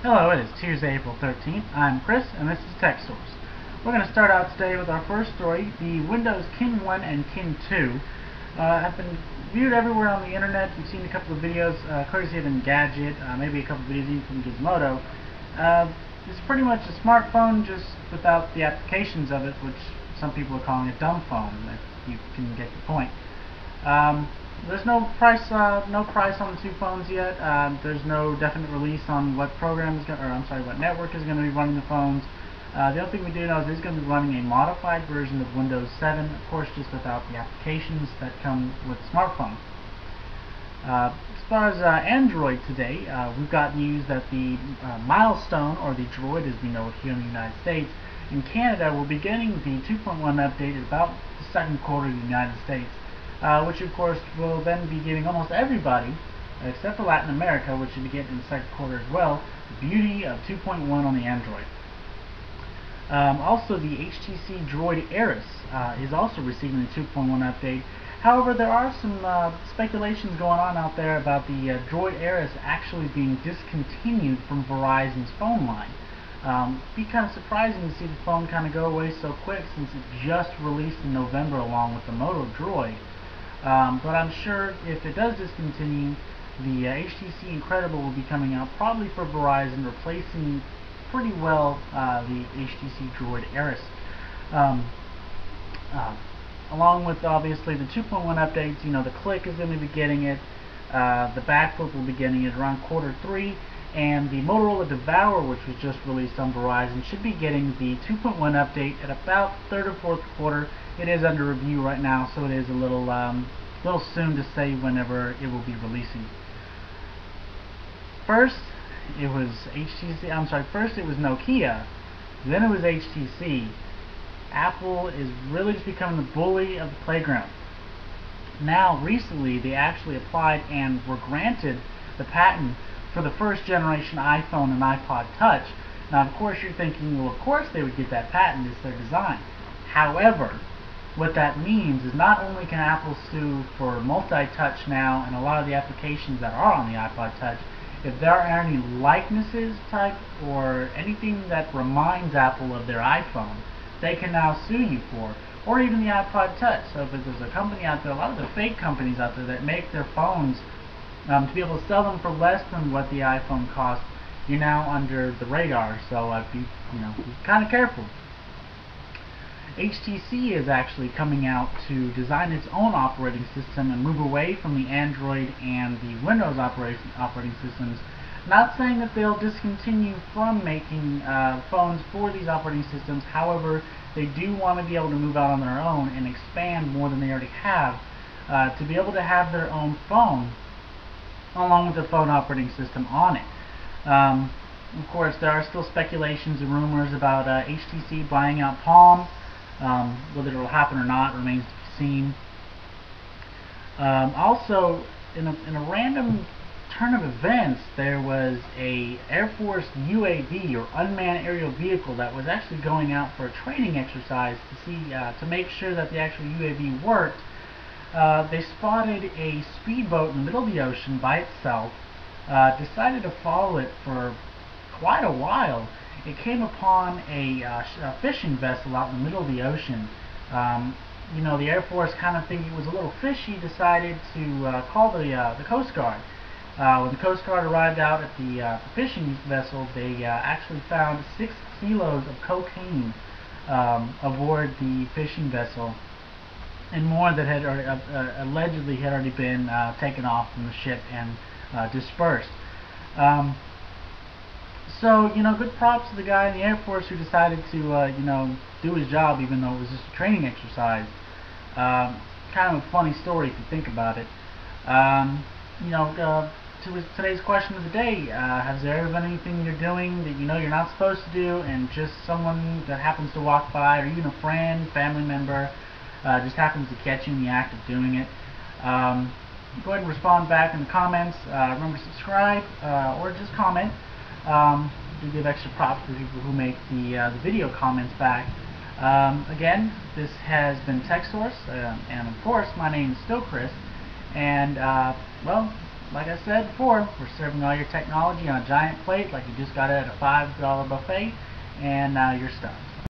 Hello, it is Tuesday, April 13th. I'm Chris, and this is TechSource. We're going to start out today with our first story. The Windows Kin 1 and Kin 2 have been viewed everywhere on the internet. You've seen a couple of videos, courtesy of Engadget, maybe a couple of videos even from Gizmodo. It's pretty much a smartphone, just without the applications of it, which some people are calling a dumb phone, if you can get the point. There's no price on the two phones yet. There's no definite release on what what network is going to be running the phones. The only thing we do know is it's going to be running a modified version of Windows 7, of course, just without the applications that come with smartphones. As far as Android today, we've got news that the Milestone, or the Droid as we know it here in the United States, in Canada will be getting the 2.1 update at about the second quarter of the United States. Which of course will then be giving almost everybody, except for Latin America, which should be getting in the second quarter as well, the beauty of 2.1 on the Android. Also, the HTC Droid Ares is also receiving the 2.1 update. However, there are some speculations going on out there about the Droid Ares actually being discontinued from Verizon's phone line. Be kind of surprising to see the phone kind of go away so quick, since it just released in November along with the Moto Droid. But I'm sure if it does discontinue, the HTC Incredible will be coming out probably for Verizon, replacing pretty well the HTC Droid Ares. Along with obviously the 2.1 updates, the Click is going to be getting it, the Backflip will be getting it around Q3, and the Motorola Devour, which was just released on Verizon, should be getting the 2.1 update at about third or fourth quarter. It is under review right now, so it is a little soon to say whenever it will be releasing. First, it was First, it was Nokia, then it was HTC. Apple is really just becoming the bully of the playground. Now, recently, they actually applied and were granted the patent for the first generation iPhone and iPod Touch. Now, of course, you're thinking, well, of course they would get that patent, it's their design. However, what that means is not only can Apple sue for multi-touch now and a lot of the applications that are on the iPod Touch, if there are any likenesses type or anything that reminds Apple of their iPhone, they can now sue you for, or even the iPod Touch. So if there's a company out there, a lot of the fake companies out there that make their phones to be able to sell them for less than what the iPhone costs, you're now under the radar, so be kind of careful. HTC is actually coming out to design its own operating system and move away from the Android and the Windows operating systems. Not saying that they'll discontinue from making phones for these operating systems. However, they do want to be able to move out on their own and expand more than they already have, to be able to have their own phone along with the phone operating system on it. Of course, there are still speculations and rumors about HTC buying out Palm. Whether it will happen or not remains to be seen. Also, in a random turn of events, there was a Air Force UAV, or unmanned aerial vehicle, that was actually going out for a training exercise to make sure that the actual UAV worked. They spotted a speedboat in the middle of the ocean by itself, decided to follow it for quite a while. It came upon a fishing vessel out in the middle of the ocean. The Air Force, kind of thinking it was a little fishy, decided to call the Coast Guard. When the Coast Guard arrived out at the fishing vessel, they actually found 6 kilos of cocaine aboard the fishing vessel, and more that had allegedly had already been taken off from the ship and dispersed. So, good props to the guy in the Air Force who decided to, do his job, even though it was just a training exercise. Kind of a funny story if you think about it. To today's question of the day, has there ever been anything you're doing that you're not supposed to do, and just someone that happens to walk by, or even a friend, family member, just happens to catch you in the act of doing it? Go ahead and respond back in the comments. Remember to subscribe, or just comment. Do give extra props to people who make the video comments back. Again, this has been TechSource, and of course, my name is still Chris, and well, like I said before, we're serving all your technology on a giant plate like you just got it at a $5 buffet, and now you're stuffed.